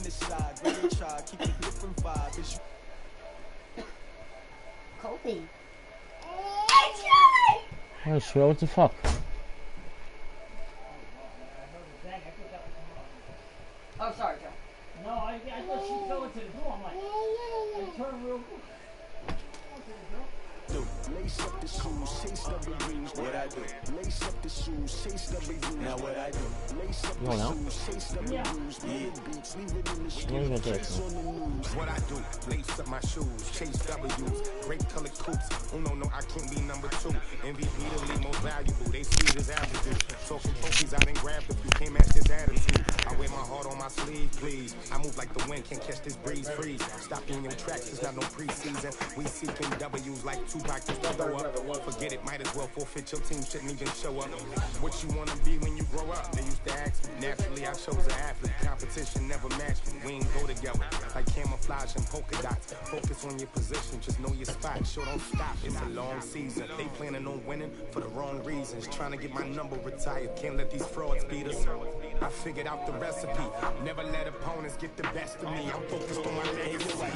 this side, great try, keep a different vibe. It's Kobe. I swear, what the fuck? Oh, sorry, Joe. No, I thought she fell into the pool. I'm like, I turned real quick. lace up the shoes, chase W's, what I do. Lace up the shoes, chase W's, now what I do. Lace up the shoes, chase W's, beats, leave it in the street, chase on the news. What I do, lace up my shoes, chase W's, great colored coops. Oh no, I can't be number 2. MVP the league most valuable, they sweet as apple juice. Talking trophies, I done grabbed a few, can't match this attitude. I wear my heart on my sleeve, please. I move like the wind, can't catch this breeze, freeze. Stop in your tracks, it's not no preseason. We seeking W's like Tupac just to throw up. Forget it, might as well forfeit, your team shouldn't even show up. What you wanna be when you grow up? They used to ask me. Naturally, I chose an athlete. Competition never matched me. We ain't go together like camouflage and polka dots. Focus on your position, just know your spot. Sure, don't stop, it's a long season. They planning on winning for the wrong reasons. Trying to get my number retired, can't let these frauds beat us. I figured out the recipe. Never let opponents get the best of me. I'm focused on my legacy.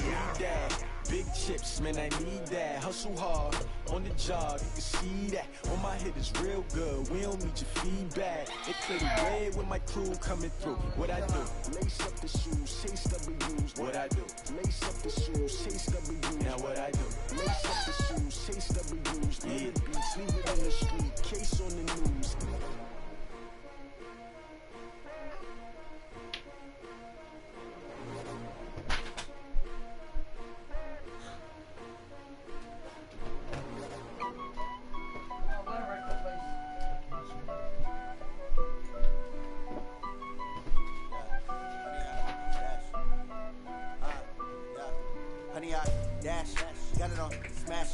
Big chips, man, I need that. Hustle hard on the job, you can see that. On my head is real good, we don't need your feedback. It clear the way when my crew coming through. What I do, lace up the shoes, chase W's. What I do, lace up the shoes, chase W's. Now what I do, lace up the shoes, chase W's. Beats, leave it in the street, case on the news. Dash, got it on, smash,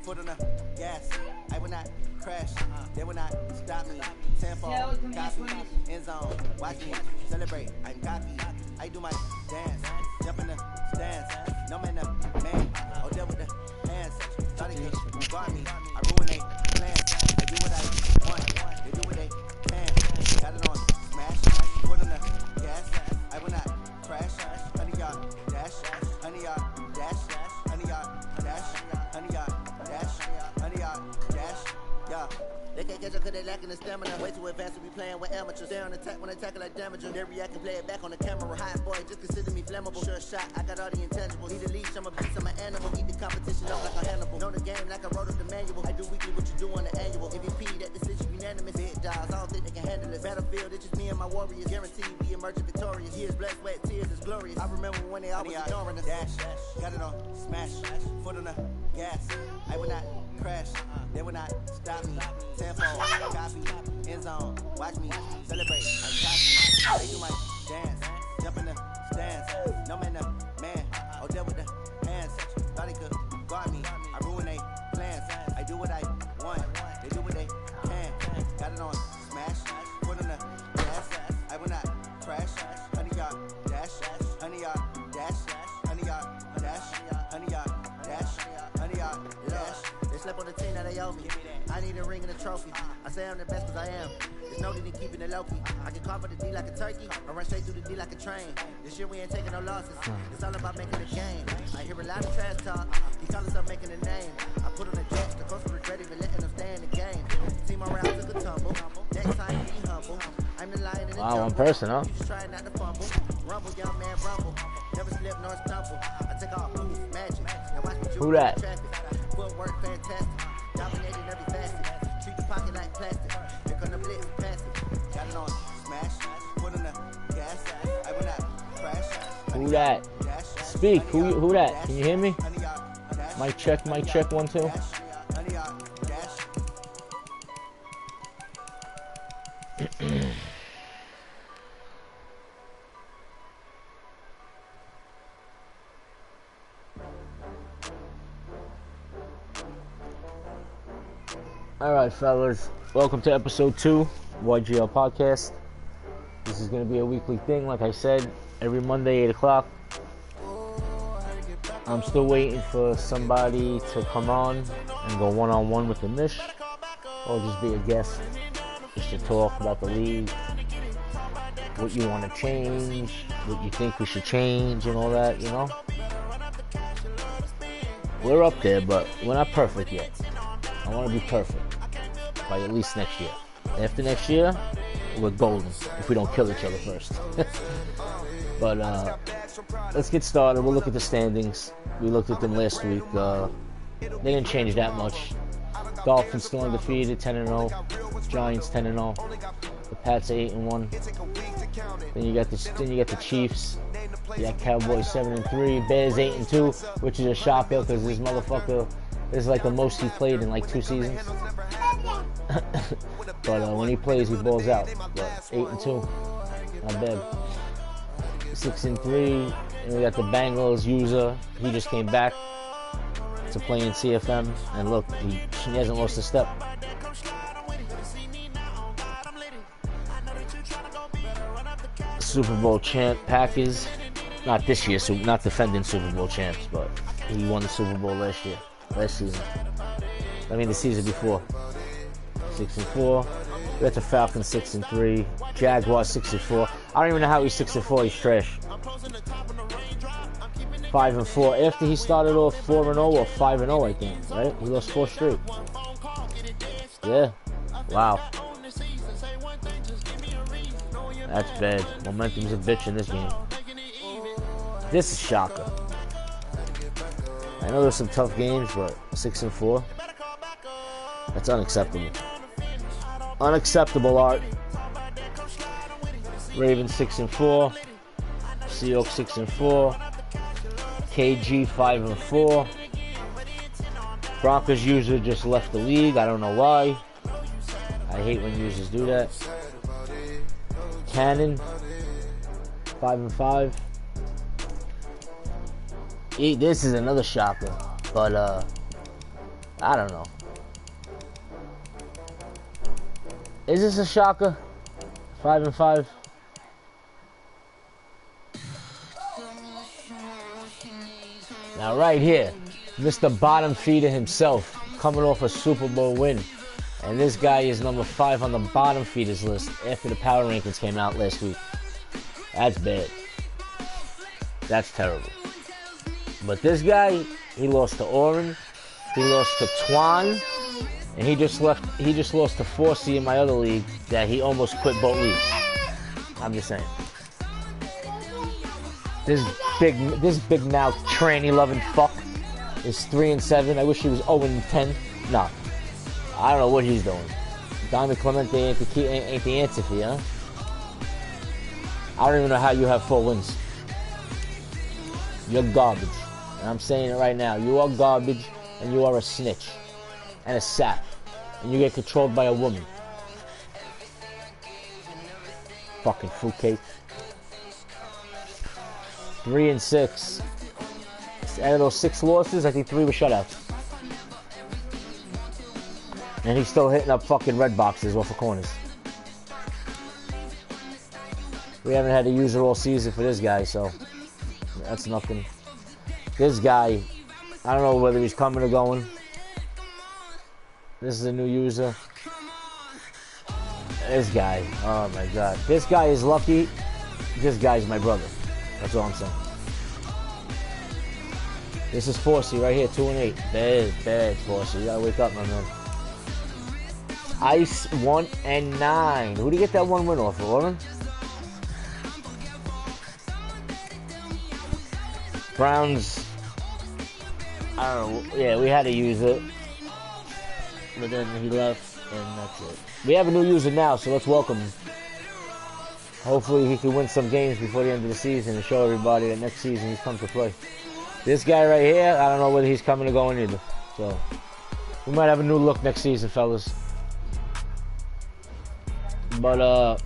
foot on the gas. I will not crash, they will not stop me. 10 fall, copy, end zone, watch me celebrate. I'm cocky, I do my dance, jump in the stands. No man, man, I'll deal with the hands. Thought he could guard me, I ruin they plans. I do what I want, they do what they can. Got it on, smash, foot on the gas. I will not crash, 100 yard dash, 100 yard dash. 100 yard dash, 100 yard dash, 100 yard dash, yeah. They can't catch up cause they lacking the stamina. Way too advanced to be playing with amateurs. Stay on attack when they tackle like damager. They react and play it back on the camera. Hot boy, just consider me flammable. Sure shot, I got all the intangibles. Need a leash, I'm a beast, I'm an animal. Eat the competition up like a Hannibal. Know the game like I wrote up the manual. I do weekly what you do on the annual. MVP, that decision unanimous. Big dials, I don't think they can handle it. Battlefield, it's just me and my warriors. Guaranteed we emerging victorious. Years, blood, sweat, tears, is glorious. I remember when they always ignoring us. Dash, got it on, smash, foot on the gas. I will not crash, they will not stop me. 10 fold, copy, end zone, watch me celebrate. I'm cocky, they do my dance, jump in the stands. No man, man, I'll deal with the hands. Thought he could guard me, I ruin they plans. I do what I want, they do what they can. Got it on, smash, foot on the gas. I will not crash, 100 yard dash, 100 yard dash, 100 yard dash, 100 yard dash, 100 yard dash. They slept on the team that they owe me. I need a ring and a trophy. I say I'm the best cause I am. There's no need in keeping it low-key. I can call for the D like a turkey, or run straight through the D like a train. This year we ain't taking no losses. It's all about making a game. I hear a lot of trash talk. He call himself making a name. I put on the jets, the coach regret even letting them stay in the game. Team around took a tumble. Next time be humble. I'm the lion in the jungle. Wow, one person, huh? You just trying not to fumble. Rumble, young man, rumble. Never slip nor stumble. I take off, move, magic. Now watch me Who that? traffic. Footwork fantastic. Dominated every facet. Treat the pocket like plastic. Here come the blitz, pass it. Got it on, smash. Put on the gas. I will not crash. Who that? Speak. Who that? Can you hear me? Mic check, 1, 2. Alright, fellas. Welcome to episode 2, YGL Podcast. This is going to be a weekly thing, like I said, every Monday, 8 o'clock. I'm still waiting for somebody to come on and go one-on-one with the Mish, or just be a guest, just to talk about the league, what you want to change, what you think we should change, and all that, you know? We're up there, but we're not perfect yet. I want to be perfect by at least next year. After next year, we're golden if we don't kill each other first. But let's get started. We'll look at the standings. We looked at them last week. They didn't change that much. Dolphins still undefeated, 10-0. Giants 10-0. The Pats 8-1. Then you got the Chiefs. You got Cowboys 7-3. Bears 8-2, which is a shocker because this motherfucker is like the most he played in like 2 seasons. But when he plays, he balls out. But 8-2, not bad. 6-3. And we got the Bengals user. He just came back to play in CFM, and look, he hasn't lost a step. Super Bowl champ Packers, not this year, so not defending Super Bowl champs, but he won the Super Bowl last season. I mean the season before. 6-4. We got the Falcons 6-3. Jaguars 6-4. I don't even know how he's 6-4. He's trash. 5-4. After he started off 4-0 or 5-0, I think, right? He lost 4 straight. Yeah. Wow. That's bad. Momentum's a bitch in this game. This is shocker. I know there's some tough games, but 6-4. That's unacceptable. Unacceptable, Art. Ravens 6-4. Seahawks 6-4. KG 5-4. Broncos user just left the league. I don't know why. I hate when users do that. Cannon 5-5. This is another shocker, but I don't know. Is this a shocker? 5-5. Now right here, Mr. Bottom Feeder himself, coming off a Super Bowl win. And this guy is number 5 on the bottom feeders list after the power rankings came out last week. That's bad. That's terrible. But this guy, he lost to Oren, he lost to Twan, and he just lost to Forsey in my other league that he almost quit both leagues. I'm just saying. This big mouth tranny loving fuck is 3-7. I wish he was 0-10. No. I don't know what he's doing. Diamond Clemente ain't the answer for you, huh? I don't even know how you have 4 wins. You're garbage. And I'm saying it right now. You are garbage, and you are a snitch. And a sap. And you get controlled by a woman. Fucking fruitcake. 3-6. Out of those 6 losses, I think 3 were shutouts. And he's still hitting up fucking red boxes off the corners. We haven't had a user all season for this guy, so that's nothing. This guy, I don't know whether he's coming or going. This is a new user. This guy, oh my god. This guy is lucky. This guy's my brother. That's all I'm saying. This is Forsey right here, 2-8. Bad Forsey. You gotta wake up, my man. Ice 1-9. Who did he get that 1 win off of, Lauren? Browns. I don't know. Yeah, we had to use it. But then he left, and that's it. We have a new user now, so let's welcome him. Hopefully he can win some games before the end of the season and show everybody that next season he's come to play. This guy right here, I don't know whether he's coming or going either. So, we might have a new look next season, fellas. But, I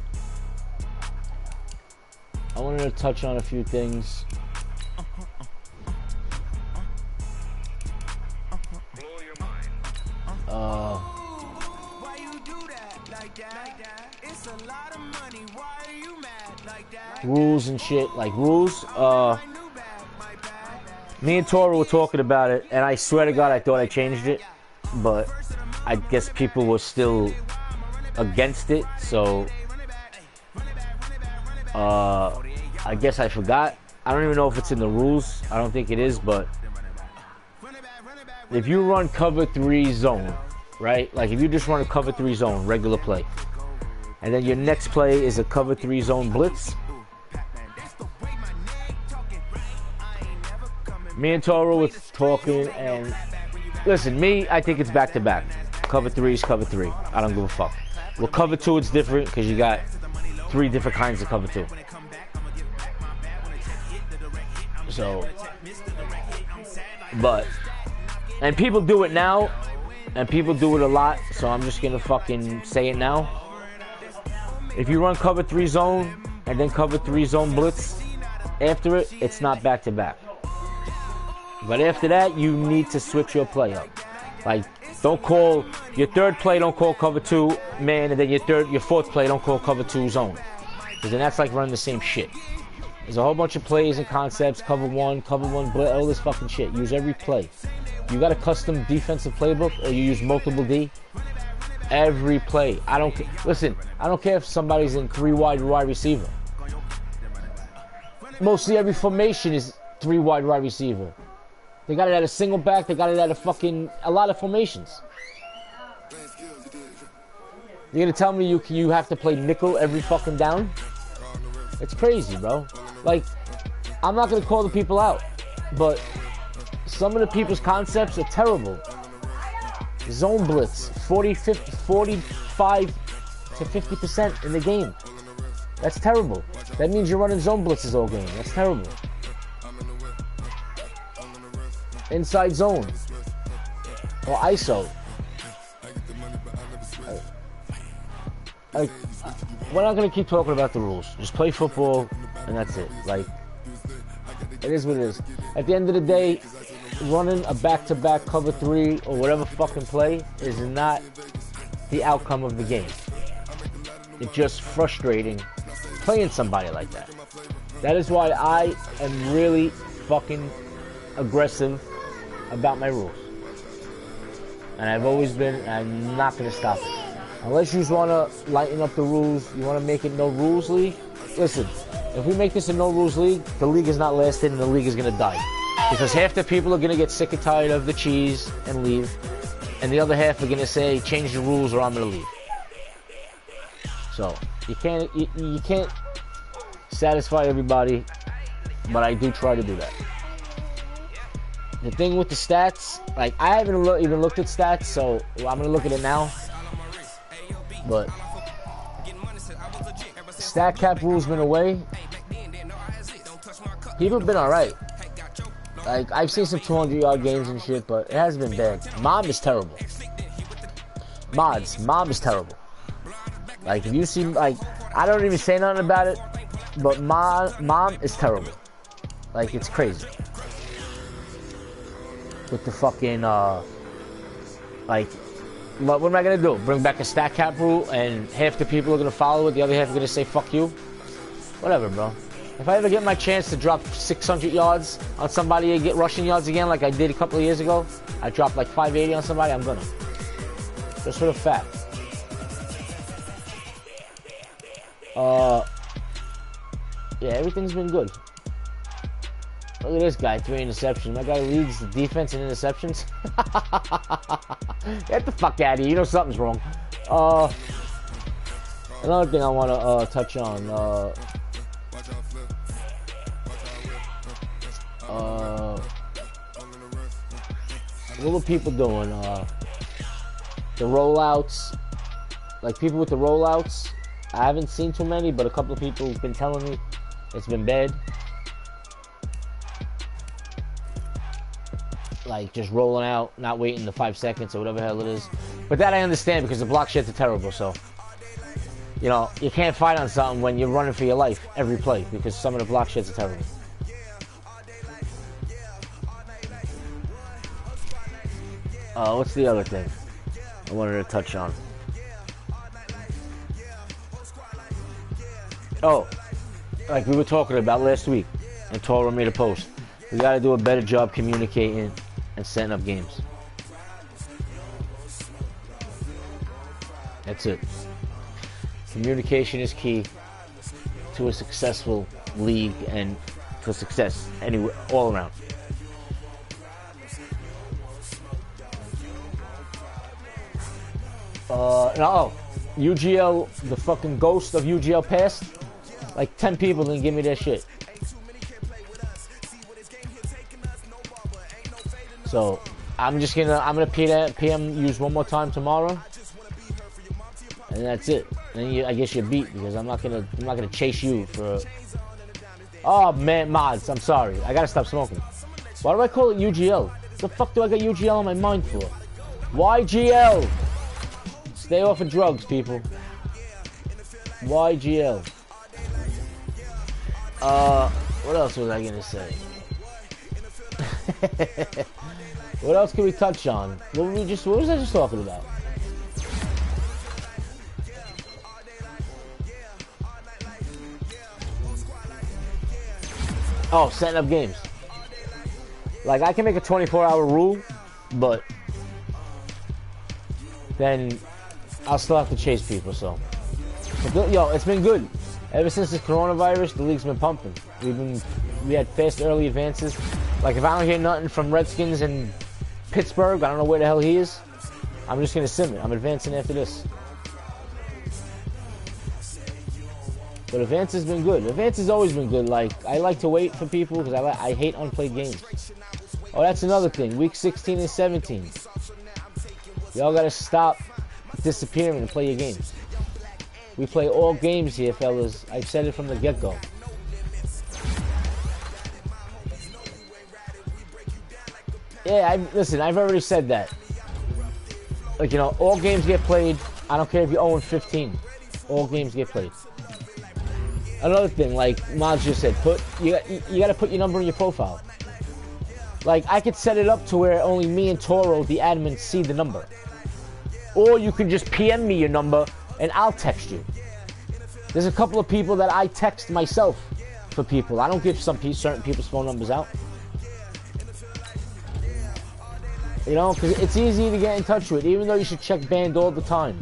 wanted to touch on a few things. Rules and shit, like rules. Me and Tora were talking about it, and I swear to God, I thought I changed it, but I guess people were still against it, so I guess I forgot. I don't even know if it's in the rules. I don't think it is, but if you run cover 3 zone, right? Like if you just run a cover 3 zone, regular play, and then your next play is a cover 3 zone blitz. Me and Toro was talking, and listen, I think it's back to back. Cover 3 is cover 3. I don't give a fuck. Well, cover 2 it's different because you got 3 different kinds of cover 2. So, and people do it now, and people do it a lot, so I'm just gonna fucking say it now. If you run cover 3 zone and then cover 3 zone blitz after it, it's not back to back. But after that, you need to switch your play up. Like, don't call your third play, don't call cover 2 man, and then your fourth play, don't call cover 2 zone. Because then that's like running the same shit. There's a whole bunch of plays and concepts, cover 1, blitz, all this fucking shit. Use every play. You got a custom defensive playbook or you use multiple D? Every play. I don't care if somebody's in 3 wide receiver. Mostly every formation is 3 wide receiver. They got it at a single back, they got it at a lot of formations. You're gonna tell me you have to play nickel every fucking down? It's crazy, bro. Like, I'm not gonna call the people out, but some of the people's concepts are terrible. Zone blitz, 45 to 50% in the game. That's terrible. That means you're running zone blitzes all game. That's terrible. Inside zone or ISO. Like, we're not gonna keep talking about the rules. Just play football, and that's it. Like, it is what it is. At the end of the day, running a back-to-back cover 3 or whatever fucking play is not the outcome of the game. It's just frustrating playing somebody like that. That is why I am really fucking aggressive about my rules. And I've always been, and I'm not going to stop it. Unless you just want to lighten up the rules, you want to make it no rules league, listen, if we make this a no rules league, the league is not lasting and the league is going to die. Because half the people are going to get sick and tired of the cheese and leave. And the other half are going to say, change the rules or I'm going to leave. So, you can't satisfy everybody, but I do try to do that. The thing with the stats, like, I haven't even looked at stats, so I'm going to look at it now. But stat cap rules been away. People have been alright. Like, I've seen some 200-yard games and shit, but it hasn't been bad. Mom is terrible. Mom is terrible. Like, if you see, like, I don't even say nothing about it, but mom is terrible. Like, it's crazy. With the fucking, like, what am I going to do? Bring back a stat cap rule and half the people are going to follow it, the other half are going to say, fuck you? Whatever, bro. If I ever get my chance to drop 600 yards on somebody and get rushing yards again like I did a couple of years ago, I dropped like 580 on somebody, I'm gonna. Just for the fact. Yeah, everything's been good. Look at this guy, 3 interceptions. My guy leads the defense in interceptions. Get the fuck out of here. You know something's wrong. Another thing I want to touch on. What were people doing? The rollouts. Like, people with the rollouts. I haven't seen too many, but a couple of people have been telling me it's been bad. Like, just rolling out, not waiting the 5 seconds or whatever the hell it is. But that I understand because the block shits are terrible, so. You know, you can't fight on something when you're running for your life every play because some of the block shits are terrible. What's the other thing I wanted to touch on? Oh, like we were talking about last week, and Toro made a post. We got to do a better job communicating and setting up games. That's it. Communication is key to a successful league and for success anywhere, all around. No, UGL, the fucking ghost of UGL past, like 10 people didn't give me that shit. So I'm gonna PM use one more time tomorrow, and that's it. And I guess you're beat because I'm not gonna chase you for. Oh man, mods, I'm sorry. I gotta stop smoking. Why do I call it UGL? What the fuck do I got UGL on my mind for? YGL. Stay off of drugs, people. YGL. What else was I gonna say? What else can we touch on? What was I just talking about? Oh, setting up games. Like, I can make a 24-hour rule, but then I'll still have to chase people, so. But, yo, it's been good. Ever since this coronavirus, the league's been pumping. We had fast early advances. Like, if I don't hear nothing from Redskins in Pittsburgh, I don't know where the hell he is, I'm just gonna sim it. I'm advancing after this. But advance has been good. Advance has always been good. Like, I like to wait for people because I hate unplayed games. Oh, that's another thing. Week 16 and 17. Y'all gotta stop disappearing and play your games. We play all games here, fellas. I've said it from the get-go. Yeah, listen, I've already said that. Like, you know, all games get played. I don't care if you're 0-15. All games get played. Another thing, like Maj just said, you got to put your number in your profile. Like, I could set it up to where only me and Toro, the admin, see the number. Or you can just PM me your number and I'll text you. There's a couple of people that I text myself for people. I don't give certain people's phone numbers out. You know, because it's easy to get in touch with, even though you should check band all the time.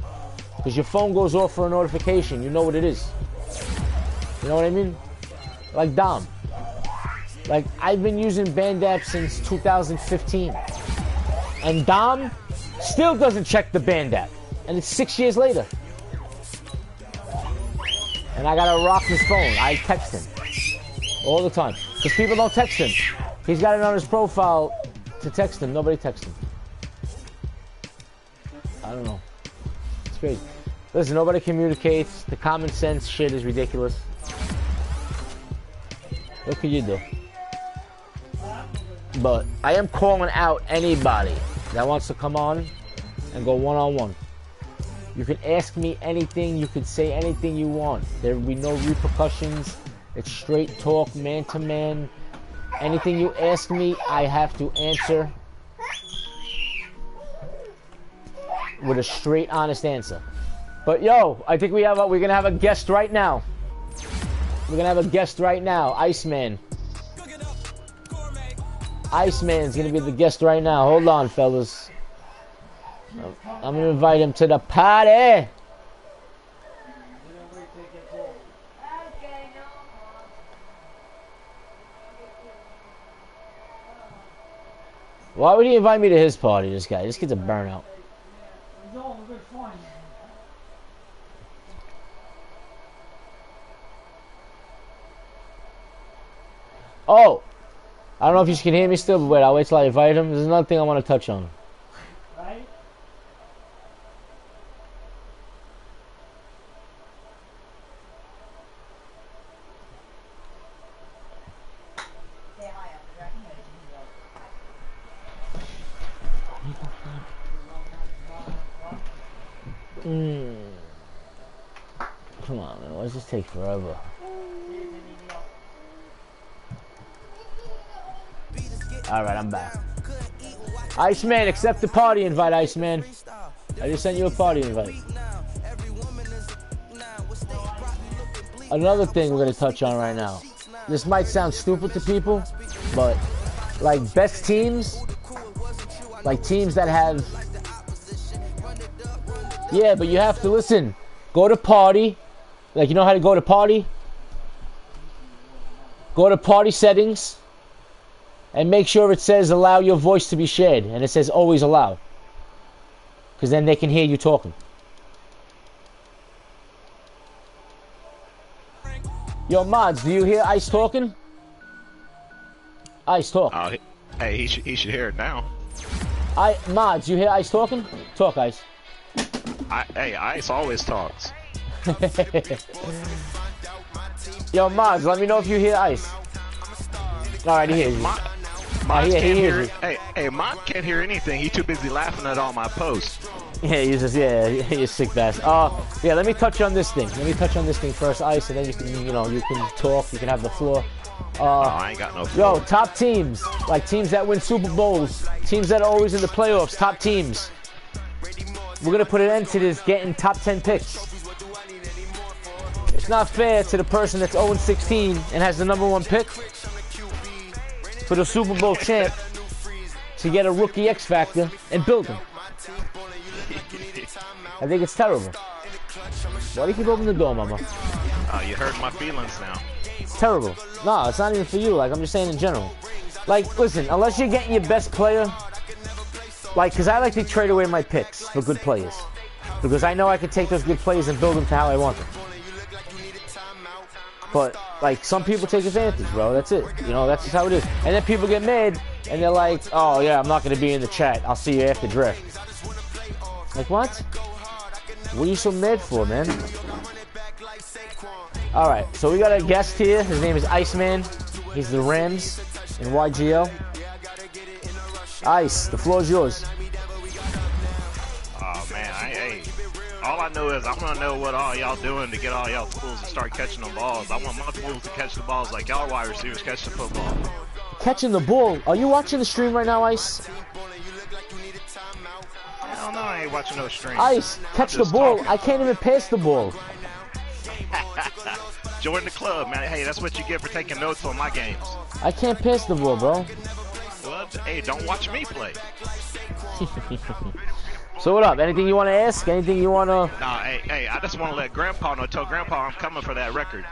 Because your phone goes off for a notification. You know what it is. You know what I mean? Like Dom. Like, I've been using Band app since 2015. And Dom still doesn't check the Band app. And it's 6 years later. And I gotta rock his phone. I text him. All the time. Because people don't text him. He's got it on his profile to text him. Nobody texts him. I don't know. It's crazy. Listen, nobody communicates. The common sense shit is ridiculous. What can you do? But I am calling out anybody that wants to come on and go one-on-one. You can ask me anything. You can say anything you want. There will be no repercussions. It's straight talk, man-to-man. Anything you ask me, I have to answer with a straight, honest answer. But yo, I think we're gonna have a guest right now. We're gonna have a guest right now, Iceman. Iceman's gonna be the guest right now. Hold on, fellas. I'm gonna invite him to the party. Why would he invite me to his party, this guy? This kid's a burnout. Oh! I don't know if you can hear me still, but wait, I'll wait till I invite him. There's another thing I want to touch on. Right? Come on, man. Why does this take forever? Alright, I'm back. Iceman, accept the party invite, Iceman. I just sent you a party invite. Another thing we're going to touch on right now. This might sound stupid to people, but like best teams, like teams that have... Yeah, but you have to listen. Go to party. Like, you know how to go to party? Go to party settings and make sure it says allow your voice to be shared, and it says always allow, because then they can hear you talking. Yo, mods, do you hear Ice talking? Ice, talk. Hey, he should hear it now. Mods, you hear Ice talking? Talk, Ice. Hey, Ice always talks. Yo, mods, let me know if you hear Ice. Alright, he hears you. Mod can't hear. Hey, Mod can't hear anything. He's too busy laughing at all my posts. Yeah, he's just, he's a sick bastard. Yeah, let me touch on this thing. Let me touch on this thing first, Ice, and then you can, you can talk. You can have the floor. I ain't got no floor. Yo, top teams, like teams that win Super Bowls, teams that are always in the playoffs, top teams. We're gonna put an end to this getting top 10 picks. It's not fair to the person that's 0-16 and has the #1 pick for the Super Bowl champ to get a rookie X Factor and build him. I think it's terrible. Why do you keep opening the door, Mama? You hurt my feelings now. It's terrible. No, it's not even for you. Like, I'm just saying in general. Like, listen, unless you're getting your best player, like, because I like to trade away my picks for good players. Because I know I can take those good players and build them to how I want them. But, like, some people take advantage, bro. That's it. That's just how it is. And then people get mad, and they're like, oh, yeah, I'm not going to be in the chat. I'll see you after draft. Like, what? What are you so mad for, man? Alright, so we got a guest here. His name is Iceman. He's the Rams in YGL. Ice, the floor is yours. Oh, man. Hey, all I know is I'm going to know what all y'all doing to get all y'all fools to start catching the balls. I want my fools to catch the balls like y'all wide receivers catch the football. Catching the ball? Are you watching the stream right now, Ice? Hell no, I ain't watching no stream. Ice, catch the ball. Talking. I can't even pass the ball. Join the club, man. Hey, that's what you get for taking notes on my games. I can't pass the ball, bro. Well, hey, don't watch me play. So what up? Anything you want to ask? Anything you want to... Nah, hey, I just want to let Grandpa know. Tell Grandpa I'm coming for that record.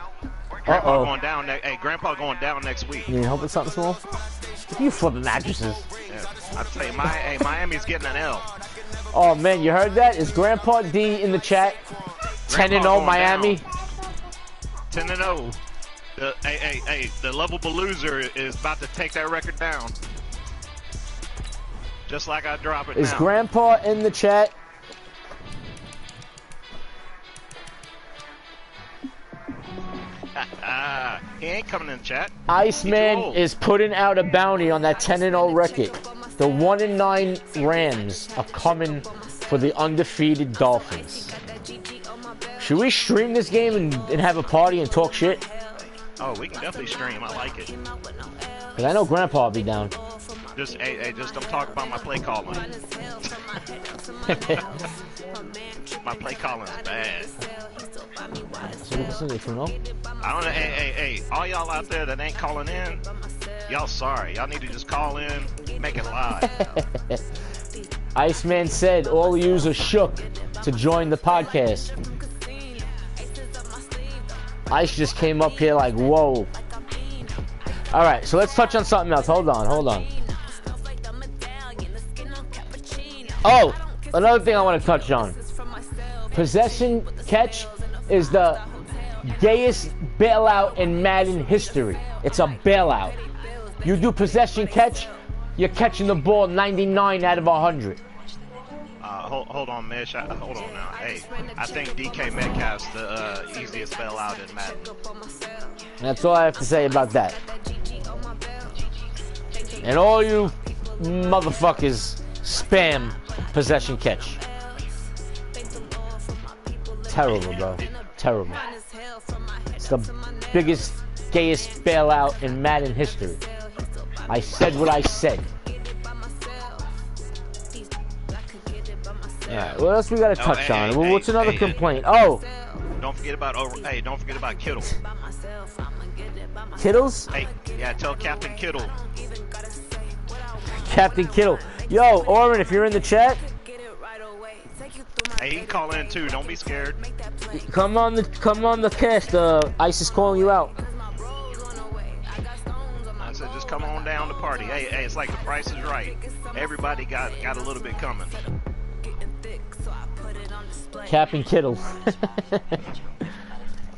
Grandpa going down. Grandpa going down next week. You need help with something small? You flipping mattresses. Yeah, I tell you, Miami's getting an L. Oh man, you heard that? Is Grandpa D in the chat? 10-0 Miami. 10-0. The lovable loser is about to take that record down. Just like I drop it now. Is Grandpa in the chat? He ain't coming in the chat. Iceman is putting out a bounty on that 10-0 record. The 1-9 Rams are coming for the undefeated Dolphins. Should we stream this game and have a party and talk shit? Oh, we can definitely stream. I like it. Cause I know Grandpa will be down. Just don't talk about my play calling. My play calling is bad. So we can sing it, you know? I don't know. Hey, all y'all out there that ain't calling in, y'all sorry. Y'all need to just call in, make it live. Iceman said all yous are shook to join the podcast. Ice just came up here like, whoa. Alright, so let's touch on something else. Hold on. Oh, another thing I want to touch on. Possession catch is the gayest bailout in Madden history. It's a bailout. You do possession catch, you're catching the ball 99 out of 100. Hold on, Mish. Hold on now. Hey, I think DK Metcalf's the easiest bailout in Madden. That's all I have to say about that. And all you motherfuckers spam possession catch. Terrible, bro. Terrible. It's the biggest, gayest bailout in Madden history. I said what I said. Alright, what else we gotta touch on? What's another complaint? Oh! Don't forget about Kittle. Kittles? Hey, yeah, tell Captain Kittle. Captain Kittle. Yo, Orrin, if you're in the chat, hey, he can call in too. Don't be scared. Come on the cast. Ice is calling you out. on down to party. Hey, it's like the Price is Right. Everybody got a little bit coming. Cap and Kittle.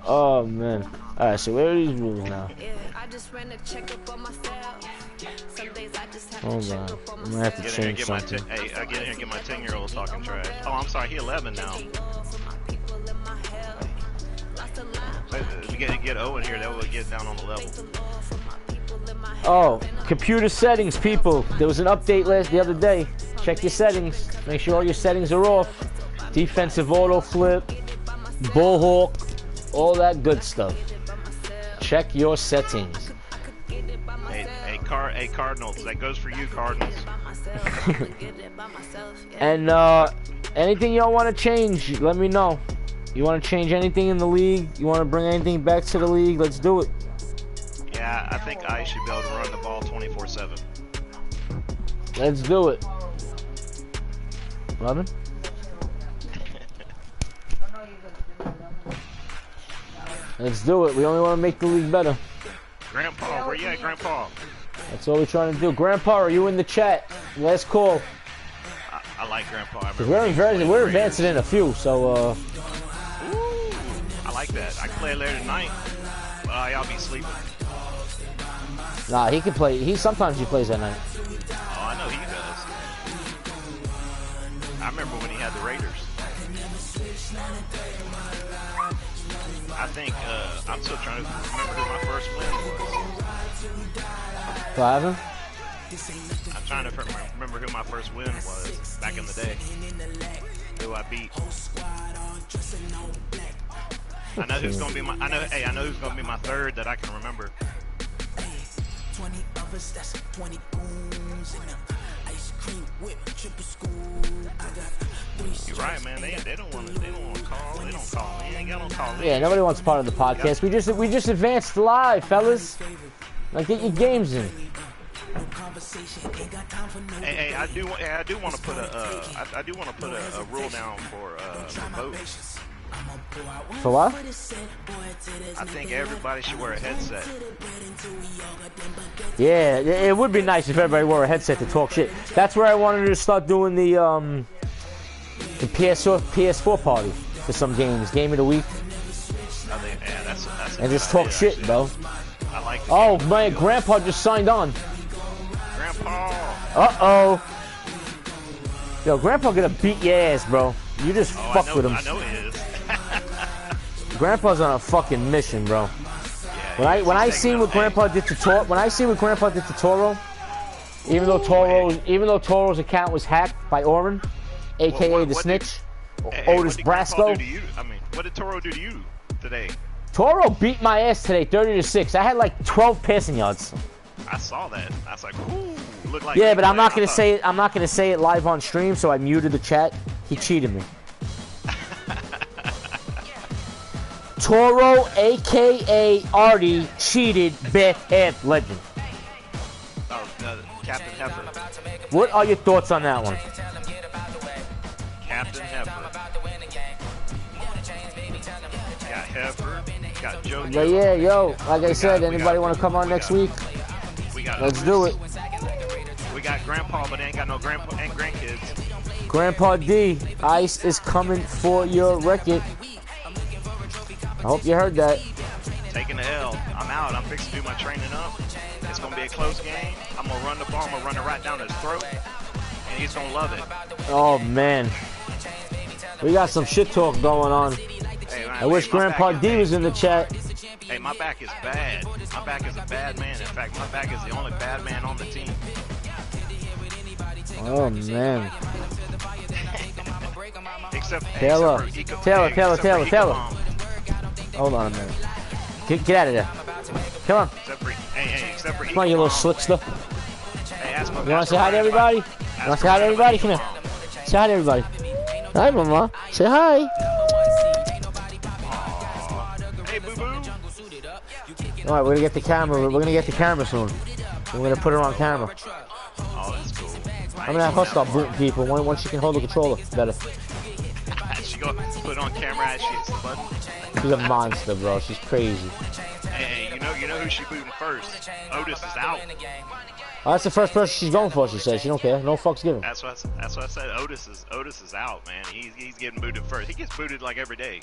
Oh man. All right, so where are these rules now? Hold on, I'm gonna have to change something. Hey, I get in here and get my 10-year-old talking trash. Oh, I'm sorry, he 11 now. If we get O in here, that will get down on the level. Oh, computer settings, people. There was an update the other day. Check your settings. Make sure all your settings are off. Defensive auto flip, bullhawk, all that good stuff. Check your settings. Hey, Cardinals, that goes for you, Cardinals. And anything y'all want to change, let me know. You want to change anything in the league? You want to bring anything back to the league? Let's do it. Yeah, I think I should be able to run the ball 24/7. Let's do it. Robin? Let's do it. We only want to make the league better. Grandpa, where you at, Grandpa? That's all we're trying to do. Grandpa, are you in the chat? Last call. I like Grandpa. We're advancing in a few, so I like that. I can play later tonight. Y'all be sleeping. Nah, he can play. Sometimes he plays at night. Oh, I know he does. I remember when he had the Raiders. I think I'm still trying to remember who my first win was. Clive? I'm trying to remember who my first win was back in the day. Who I beat. I know who's gonna be my. I know who's gonna be my third that I can remember. 20 of us, that's 20 goons in them. Ice cream whip, triple school. I got 3. You're right, man. They don't want to call. They don't call in. Y'all don't call in. Yeah, nobody wants part of the podcast. We just advanced live, fellas. Like, get your games in. Hey, I do want to put a rule down for votes. For what? I think everybody should wear a headset. Yeah, it would be nice if everybody wore a headset to talk shit. That's where I wanted to start doing the PS4 party for some games, game of the week, and just talk shit, bro. I like. Oh man, Grandpa just signed on. Grandpa. Uh-oh. Yo, Grandpa gonna beat your ass, bro. You just fuck with him. I know he is. Grandpa's on a fucking mission, bro. Yeah, when I seen what Grandpa did to Toro, even though Toro's account was hacked by Oren, aka the Snitch, Otis Brasco. What did Toro do to you today? Toro beat my ass today, 30-6. I had like 12 passing yards. I saw that. I was like, ooh, look like. Yeah, but I'm not gonna say it. I'm not gonna say it live on stream, so I muted the chat. He cheated me. Toro, aka Artie, cheated BATH-AVE-LEGEND. Oh, Captain Heifer. What are your thoughts on that one? Captain Heifer. Got Heifer. Got JoJo. Yeah, yo. Like I said, anybody want to come on next week? Let's do it. We got Grandpa, but they ain't got no grandpa and grandkids. Grandpa D, Ice is coming for your record. I hope you heard that. Taking the L. I'm out. I'm fixing to do my training up. It's going to be a close game. I'm going to run the ball. I'm going to run it right down his throat. And he's going to love it. Oh, man. We got some shit talk going on. Hey, man, I wish Grandpa D was in the chat. Hey, my back is bad. My back is a bad man. In fact, my back is the only bad man on the team. Oh, man. Except Taylor. Hold on a minute. Get out of there. Come on. Come on, you little slickster. You want to say hi to everybody? You want to say hi to everybody? Come here. Say hi to everybody. Hi, Mama. Say hi. Hey, boo-boo. All right, we're going to get the camera. We're going to get the camera soon. We're going to put her on camera. Oh, that's cool. I'm going to have her start booting people once she can hold the controller better. She go put it on camera as she hits the button. She's a monster, bro. She's crazy. Hey, you know who she booting first? Otis is out. Oh, that's the first person she's going for. She says she don't care. No fucks given. That's what I said. Otis is out, man. He's getting booted first. He gets booted like every day.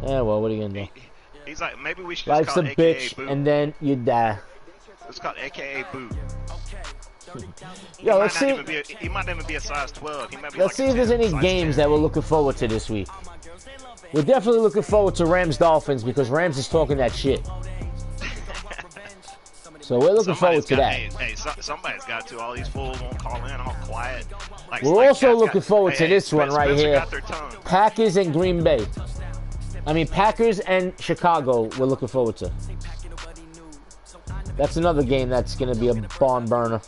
Yeah, well, what are you gonna do? He's like, maybe we should just Life's call a it AKA bitch, boot. and then you die. It's called AKA boot. Yo, let's see. He might even be a size 12. He might be Let's see if there's any games that we're looking forward to this week. We're definitely looking forward to Rams Dolphins because Rams is talking that shit. So we're looking forward to that. Hey, somebody's got to. All these fools won't call in, all quiet. We're also looking forward to this one right here. tongue. Packers and Green Bay. I mean, Packers and Chicago we're looking forward to. That's another game that's going to be a barn burner.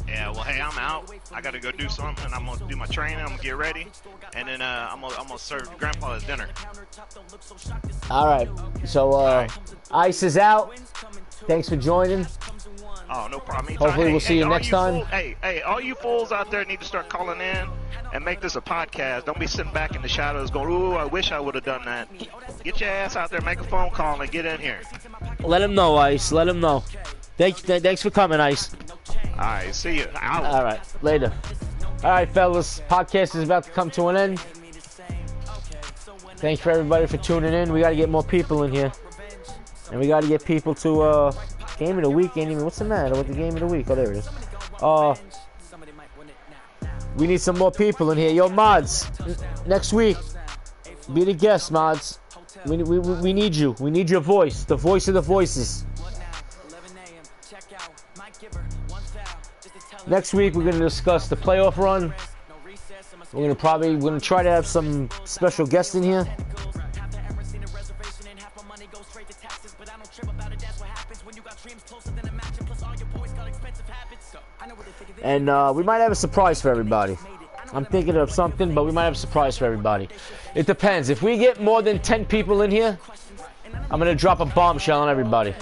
Yeah, well, hey, I'm out. I got to go do something. I'm going to do my training. I'm going to get ready. And then I'm going to serve Grandpa his dinner. All right. So, Ice is out. Thanks for joining. Oh, no problem. Hopefully we'll see you next time. Hey, all you fools out there need to start calling in and make this a podcast. Don't be sitting back in the shadows going, ooh, I wish I would have done that. Get your ass out there, make a phone call, and get in here. Let him know, Ice. Let him know. Thanks for coming, Ice. All right, see you. Out. All right, later. All right, fellas. Podcast is about to come to an end. Thanks for everybody for tuning in. We got to get more people in here. And we got to get people to game of the week. Ain't even, what's the matter with the game of the week? Oh, there it is. We need some more people in here. Yo, mods, next week, be the guest, mods. We need you. We need your voice. The voice of the voices. Next week, we're going to discuss the playoff run. We're going to try to have some special guests in here. And we might have a surprise for everybody. I'm thinking of something, but we might have a surprise for everybody. It depends. If we get more than 10 people in here, I'm going to drop a bombshell on everybody.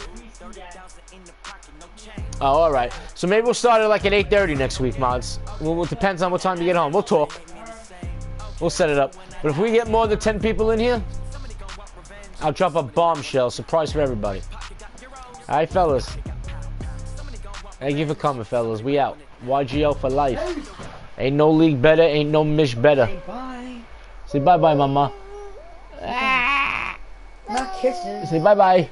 Oh, all right. So maybe we'll start at like at 8:30 next week, mods. Well, it depends on what time you get home. We'll talk. We'll set it up. But if we get more than 10 people in here, I'll drop a bombshell. Surprise for everybody. All right, fellas. Thank you for coming, fellas. We out. YGL for life. Ain't no league better. Ain't no Mish better. Say bye. Say bye-bye, mama. Not kisses. Say bye-bye.